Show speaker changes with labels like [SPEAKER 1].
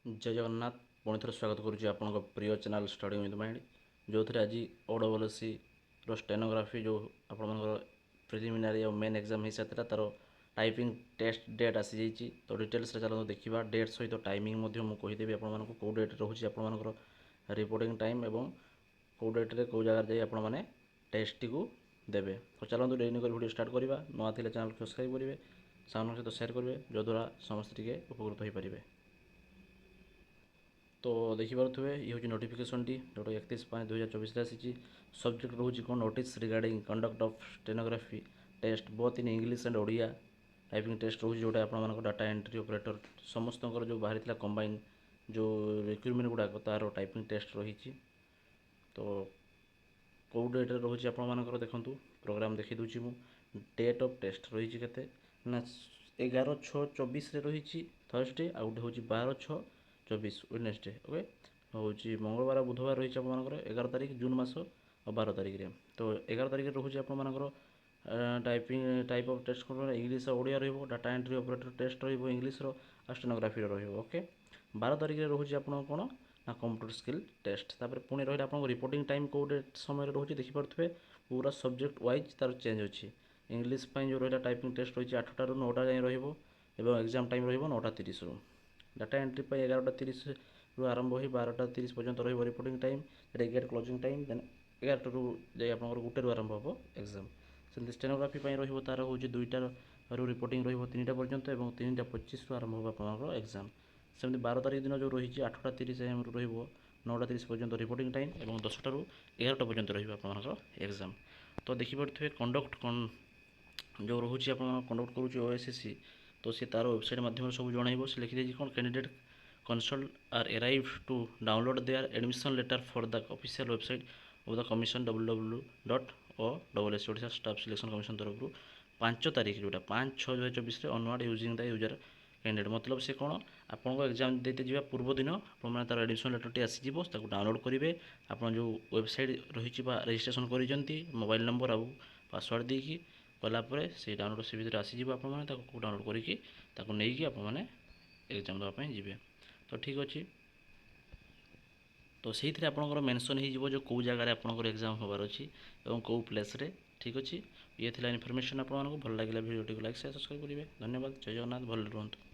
[SPEAKER 1] जय जगन्नाथ पुणी थे स्वागत करुच्ची आप प्रिय चैनल स्टडी विथ माइंड जो थे आज ओडब्ल्यूएससी स्टेनोग्राफी जो आप प्रिलिमिनारी और मेन एग्जाम हो सारा तार टाइपिंग टेस्ट डेट आसी जाइए तो डिटेल्स चलते देखा डेट सहित टाइमिंग मुझे आपको कौ डेट रोचे आपर रिपोर्टिंग टाइम और कौ डेट्रे कौ जगार जाए आपने टेस्ट टी देवे तो चलते डेरी कर वीडियो स्टार्ट करवा नुआ थे चैनल सब्सक्राइब करेंगे सामान सहित सेयार करेंगे जद्वारा समस्त टे उपकृत हो पारे। तो देखिपे ये हूँ नोटिफिकेशन टी जोटा 31/5/2024 आसी सब्जेक्ट रोचे कौन notice regarding conduct of stenography test both in English and Odia typing test रोचे जोटा आप डाटा एंट्री ऑपरेटर समस्त जो बाहरी कंबाइन जो रिक्रुटमेंट गुड़ाक तार टाइपिंग टेस्ट रही। तो कौ डेट्रे रोचे आपर देखूँ प्रोग्राम देखी दूची मु डेट ऑफ टेस्ट रही ना 11/6/24 रही थर्सडे आ गए हूँ 12/6/24 वेडनेसडे ओके हूँ मंगलवार बुधवार रही है 11 तारीख जून मास और 12 तारीख रे। तो 11 तारीख रोचे आपर टाइपिंग टाइप ऑफ टेस्ट कौन English Odia data entry operator test English stenography okay 12 तारीख में रोचे आप कौन ना कंप्यूटर स्किल टेस्ट तापर पुणी रहा आप रिपोर्टिंग टाइम कौ समय रोचे देखिपे पूरा सब्जेक्ट वाइज तार चेंज अच्छी इंग्लिश जो रहा टाइपिंग टेस्ट रही 8टा 9टा जाए एग्जाम टाइम रहा 9:30 डाटा एंट्री 11:30 आरंभ हो 12:30 पर्यंत reporting time gate closing time then 11 रू जाए आप गोटे आरंभ हो एग्जाम सेमती स्टेनोग्राफी तार हूँ 2टा रिपोर्टिंग रो 3टा पर्यंत और 3:25 आरंभ हो आप एग्जाम सेमती 12 तारीख दिन जो रही 8:30 AM रू 9:30 पर्यंत रिपोर्टिंग टाइम और 10टा 11टा पर्यंत रहा एग्जाम। तो देखिपे कंडक्ट कौन जो रोचे आप कंडक्ट करुच्चे ओएसएससी तो सी तार वेबसाइट माध्यम सब जन से लिखी कौन candidate consult are arrive to download their admission letter for the official website of the commission www.ossc Odisha staff selection commission तरफ 5 तारीख जोटा 5/6/2024 onward using the user candidate मतलब से कौन आपको एग्जाम देते जा पूर्व दिन आपने तार एडमिशन लेटर टी आसीज डाउनलोड करेंगे आप जो वेबसाइट रही रजिस्ट्रेशन कर मोबाइल नंबर आउ पासवर्ड देकी कलापर से डाउनलोड से भीतर आसीज आप डाउनलोड करके नहीं आपने एग्जाम देवाई जी। तो ठीक अच्छे तो से आपंकर मेनसन हो जो कौ जगार आपंकर एग्जाम होबार अच्छी और कौ प्लेस रे ठीक अच्छे ये इनफर्मेशन आपको भल लगे भिडियो लाइक शेयर सब्सक्राइब करेंगे। धन्यवाद। जय जगन्नाथ। भल रुहतु।